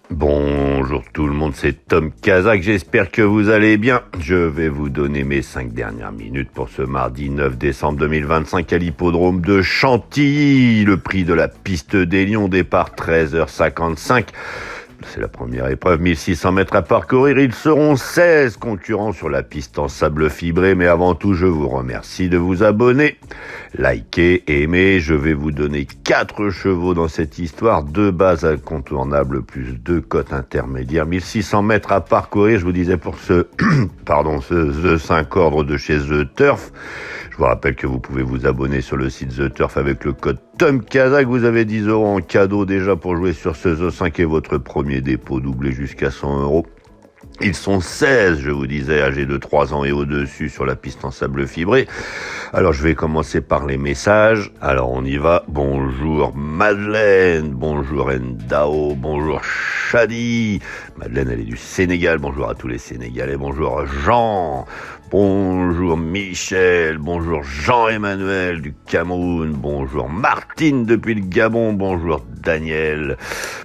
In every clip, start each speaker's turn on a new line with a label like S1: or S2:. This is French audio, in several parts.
S1: Bonjour tout le monde, c'est Tom Kazak, j'espère que vous allez bien. Je vais vous donner mes 5 dernières minutes pour ce mardi 9 décembre 2025 à l'hippodrome de Chantilly. Le prix de la piste des Lions, départ 13h55. C'est la première épreuve, 1600 mètres à parcourir. Ils seront 16 concurrents sur la piste en sable fibré. Mais avant tout, je vous remercie de vous abonner, liker, aimer. Je vais vous donner 4 chevaux dans cette histoire. 2 bases incontournables plus 2 cotes intermédiaires. 1600 mètres à parcourir, je vous disais pour ce The 5 ordre de chez The Turf. Je vous rappelle que vous pouvez vous abonner sur le site The Turf avec le code Tom Kazak. Vous avez 10 € en cadeau déjà pour jouer sur ce The 5 et votre premier dépôt doublé jusqu'à 100 €. Ils sont 16, je vous disais, âgés de 3 ans et au-dessus sur la piste en sable fibré. Alors, je vais commencer par les messages. Alors, on y va. Bonjour Madeleine, bonjour Ndao, bonjour Shadi. Madeleine, elle est du Sénégal. Bonjour à tous les Sénégalais. Bonjour Jean. Bonjour Michel. Bonjour Jean-Emmanuel du Cameroun. Bonjour Martine depuis le Gabon. Bonjour Daniel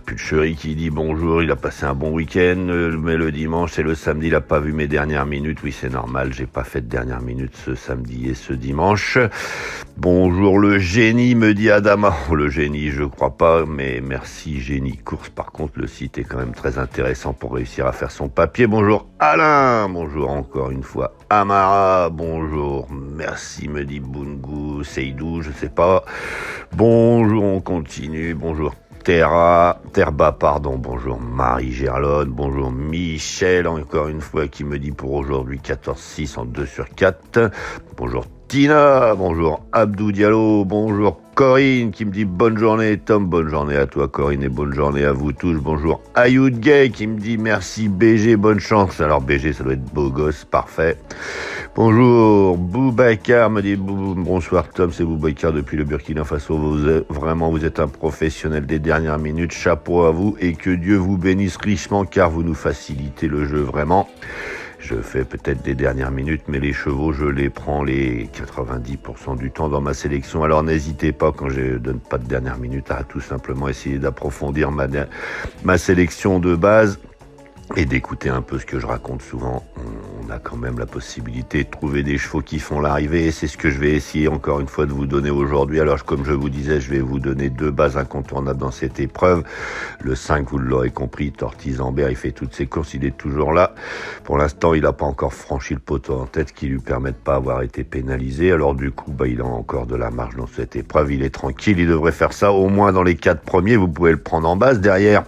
S1: Pulcherie qui dit bonjour. Il a passé un bon week-end, mais le dimanche et le samedi, il a pas vu mes dernières minutes. Oui, c'est normal. J'ai pas fait de dernière minute ce samedi et ce dimanche. Bonjour le génie, me dit Adama. Le génie, je crois pas, mais merci Génie Course. Par contre, le site est quand même très intéressant pour réussir à faire son papier. Bonjour Alain. Bonjour encore une fois Amara. Bonjour. Merci, me dit Bungu. Seydou, je sais pas. Bonjour, on continue. Bonjour Terba, pardon. Bonjour Marie Gerlone. Bonjour Michel, encore une fois, qui me dit pour aujourd'hui 14-6 en 2 sur 4. Bonjour Tina. Bonjour Abdou Diallo. Bonjour Corinne qui me dit bonne journée Tom. Bonne journée à toi Corinne et bonne journée à vous tous. Bonjour Ayoud Gay qui me dit merci BG, bonne chance. Alors BG, ça doit être beau gosse, parfait. Bonjour Boubacar me dit bonsoir Tom, c'est Boubacar depuis le Burkina Faso. Vous êtes un professionnel des dernières minutes. Chapeau à vous et que Dieu vous bénisse richement car vous nous facilitez le jeu vraiment. Je fais peut-être des dernières minutes, mais les chevaux, je les prends les 90% du temps dans ma sélection. Alors n'hésitez pas, quand je donne pas de dernière minute, à tout simplement essayer d'approfondir ma sélection de base et d'écouter un peu ce que je raconte souvent. On a quand même la possibilité de trouver des chevaux qui font l'arrivée et c'est ce que je vais essayer encore une fois de vous donner aujourd'hui. Alors comme je vous disais, je vais vous donner 2 bases incontournables dans cette épreuve. Le 5, vous l'aurez compris, Tortizambert, il fait toutes ses courses, il est toujours là. Pour l'instant, il n'a pas encore franchi le poteau en tête qui lui permet de pas avoir été pénalisé. Alors du coup, il a encore de la marge dans cette épreuve. Il est tranquille, il devrait faire ça au moins dans les 4 premiers. Vous pouvez le prendre en base. Derrière,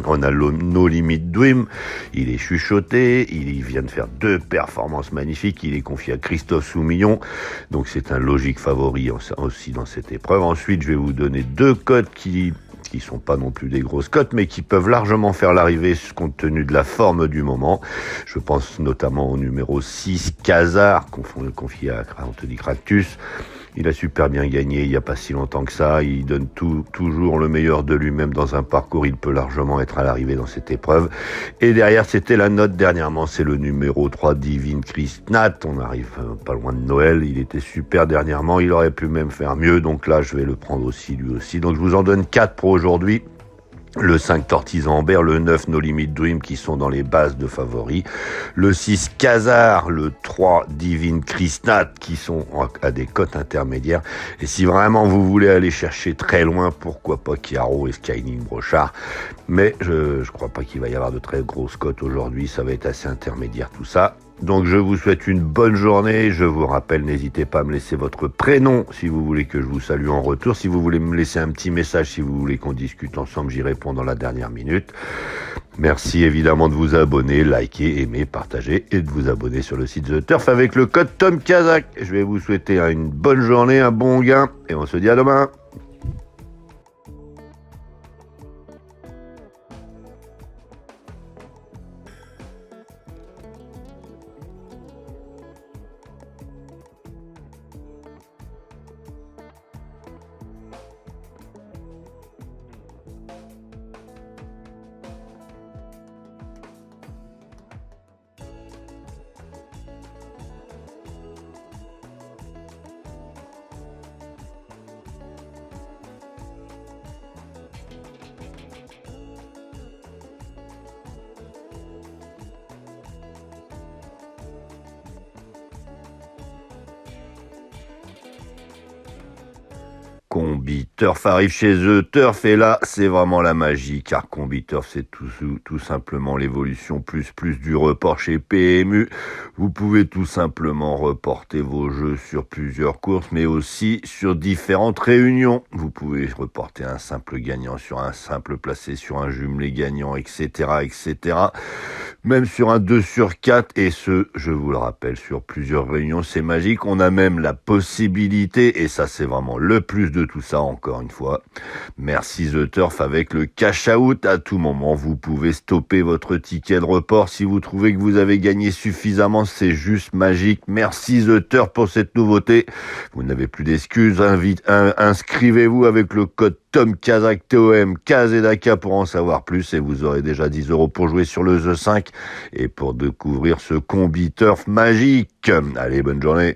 S1: on a No Limit Dream. Il est chuchoté, il vient de faire 2 performances magnifiques, il est confié à Christophe Soumillon, donc c'est un logique favori aussi dans cette épreuve. Ensuite, je vais vous donner 2 cotes qui sont pas non plus des grosses cotes, mais qui peuvent largement faire l'arrivée compte tenu de la forme du moment. Je pense notamment au numéro 6, Casar, confié à Anthony Cractus. Il a super bien gagné il n'y a pas si longtemps que ça. Il donne toujours le meilleur de lui-même dans un parcours. Il peut largement être à l'arrivée dans cette épreuve. Et derrière, c'était la note dernièrement. C'est le numéro 3, Divine Christnat. On arrive pas loin de Noël. Il était super dernièrement. Il aurait pu même faire mieux. Donc là, je vais le prendre aussi, lui aussi. Donc je vous en donne 4 pour aujourd'hui. Le 5 Tortizambert, le 9 No Limit Dream qui sont dans les bases de favoris, le 6 Casar, le 3 Divine Christnat qui sont à des cotes intermédiaires. Et si vraiment vous voulez aller chercher très loin, pourquoi pas Chiaro et Skyling Brochard. Mais je crois pas qu'il va y avoir de très grosses cotes aujourd'hui, ça va être assez intermédiaire tout ça. Donc je vous souhaite une bonne journée. Je vous rappelle, n'hésitez pas à me laisser votre prénom si vous voulez que je vous salue en retour. Si vous voulez me laisser un petit message, si vous voulez qu'on discute ensemble, j'y réponds dans la dernière minute. Merci évidemment de vous abonner, liker, aimer, partager et de vous abonner sur le site The Turf avec le code Tom Kazak. Je vais vous souhaiter une bonne journée, un bon gain et on se dit à demain. Combi Turf arrive chez eux. Turf et là, c'est vraiment la magie, car Combi Turf, c'est tout simplement l'évolution plus du report chez PMU. Vous pouvez tout simplement reporter vos jeux sur plusieurs courses, mais aussi sur différentes réunions. Vous pouvez reporter un simple gagnant sur un simple placé, sur un jumelé gagnant, etc., etc. Même sur un 2 sur 4, et ce, je vous le rappelle, sur plusieurs réunions, c'est magique. On a même la possibilité, et ça c'est vraiment le plus de tout ça, encore une fois. Merci The Turf, avec le cash out, à tout moment, vous pouvez stopper votre ticket de report si vous trouvez que vous avez gagné suffisamment, c'est juste magique. Merci The Turf pour cette nouveauté. Vous n'avez plus d'excuses, inscrivez-vous avec le code Tom Kazak, TOM, KZK pour en savoir plus, et vous aurez déjà 10 € pour jouer sur le The 5 et pour découvrir ce Combi Turf magique. Allez, bonne journée.